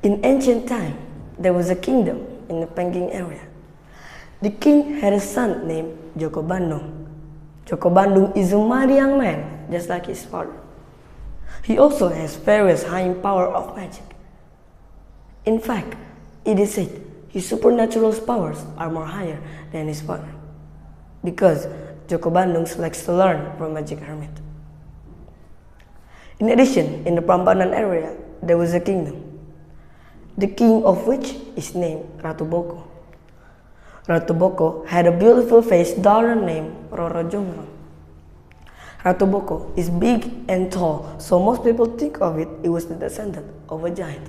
In ancient time, there was a kingdom in the Pengging area. The king had a son named Joko Bandung. Joko Bandung is a mighty young man, just like his father. He also has various high power of magic. In fact, it is said his supernatural powers are more higher than his father, because Joko Bandung likes to learn from magic hermit. In addition, in the Prambanan area, there was a kingdom, the king of which is named Ratu Boko. Ratu Boko had a beautiful faced daughter named Roro Jongrang. Ratu Boko is big and tall, so most people think of it was the descendant of a giant.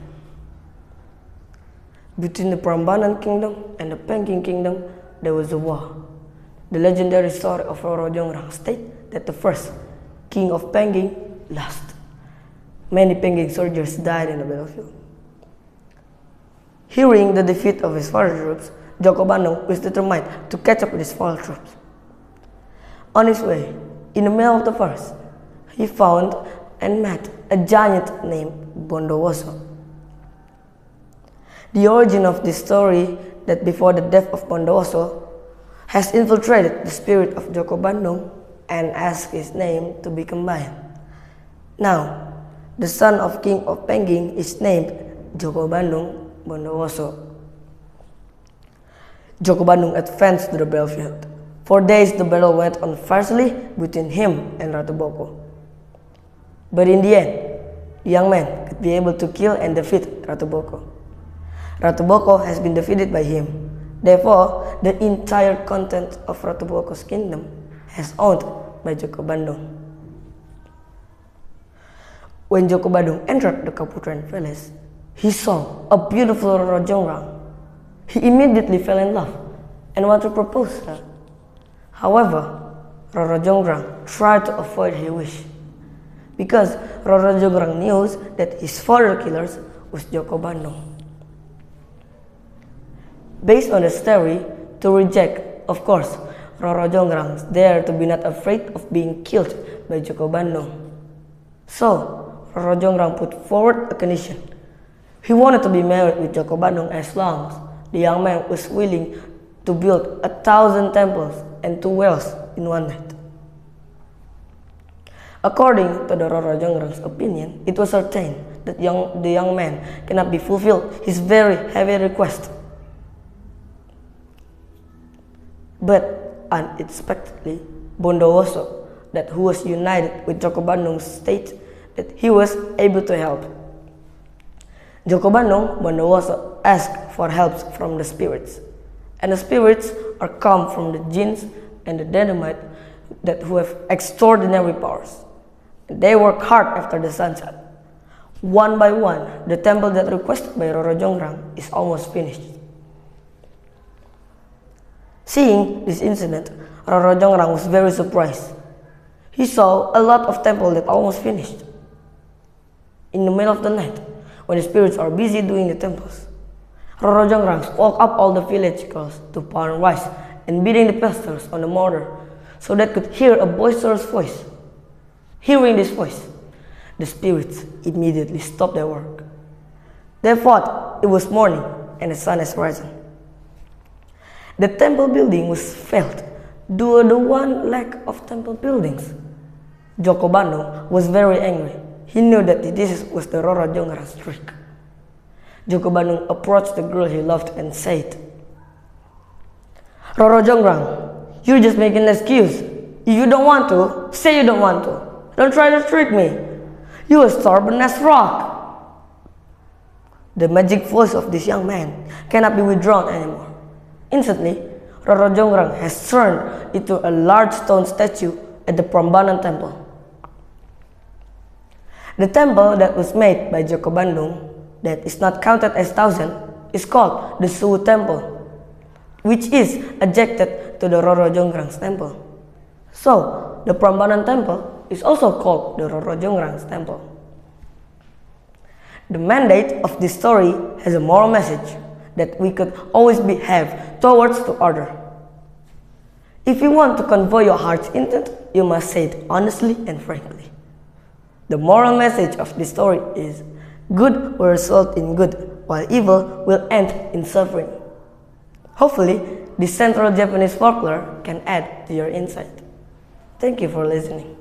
Between the Prambanan kingdom and the Pengging kingdom, there was a war. The legendary story of Roro Jongrang states that the first king of Pengging lost. Many Pengging soldiers died in the battlefield. Hearing the defeat of his father's troops, Joko Bandung was determined to catch up with his fallen troops. On his way, in the middle of the forest, he found and met a giant named Bondowoso. The origin of this story that before the death of Bondowoso has infiltrated the spirit of Joko Bandung and asked his name to be combined. Now, the son of King of Pengging is named Joko Bandung Bondowoso. Joko Bandung advanced to the battlefield. For days the battle went on fiercely between him and Ratu Boko. But in the end, the young man could be able to kill and defeat Ratu Boko. Ratu Boko has been defeated by him. Therefore, the entire content of Ratu Boko's kingdom is owned by Joko Bandung. When Joko Bandung entered the Kaputren Palace, he saw a beautiful Roro Jongrang. He immediately fell in love and wanted to propose to her. However, Roro Jongrang tried to avoid his wish because Roro Jongrang knew that his father killers was Joko Bandung. Based on the story, to reject, of course, Roro Jongrang dared to be not afraid of being killed by Joko Bandung. So, Roro Jongrang put forward a condition. He wanted to be married with Joko Bandung as long as the young man was willing to build 1,000 temples and 2 wells in one night. According to the Roro Jongrang's opinion, it was certain that the young man cannot be fulfilled his very heavy request. But unexpectedly, Bondowoso, who was united with Joko Bandung, stated that he was able to help. Joko Bandung, Bondowoso, asked for help from the spirits, and the spirits are come from the jinns and the dynamite who have extraordinary powers. They work hard after the sunset. One by one, the temple that requested by Roro Jongrang is almost finished. Seeing this incident, Roro Jongrang was very surprised. He saw a lot of temples that almost finished. In the middle of the night, when the spirits are busy doing the temples, Roro Jongrang woke up all the village girls to pound rice and beating the pestles on the mortar so that could hear a boisterous voice. Hearing this voice, the spirits immediately stopped their work. They thought it was morning and the sun has risen. The temple building was failed due to the one lack of temple buildings. Joko Bandung was very angry. He knew that this was the Roro Jongrang's trick. Joko Bandung approached the girl he loved and said, "Roro Jongrang, you're just making an excuse. If you don't want to, say you don't want to. Don't try to trick me. You are stubborn as rock." The magic voice of this young man cannot be withdrawn anymore. Instantly, Roro Jongrang has turned into a large stone statue at the Prambanan temple. The temple that was made by Joko Bandung, that is not counted as 1,000, is called the Suwu Temple, which is adjacent to the Roro Jongrang's temple. So, the Prambanan temple is also called the Roro Jongrang's temple. The mandate of this story has a moral message that we could always behave towards the other. If you want to convey your heart's intent, you must say it honestly and frankly. The moral message of this story is, good will result in good while evil will end in suffering. Hopefully, this Central Japanese folklore can add to your insight. Thank you for listening.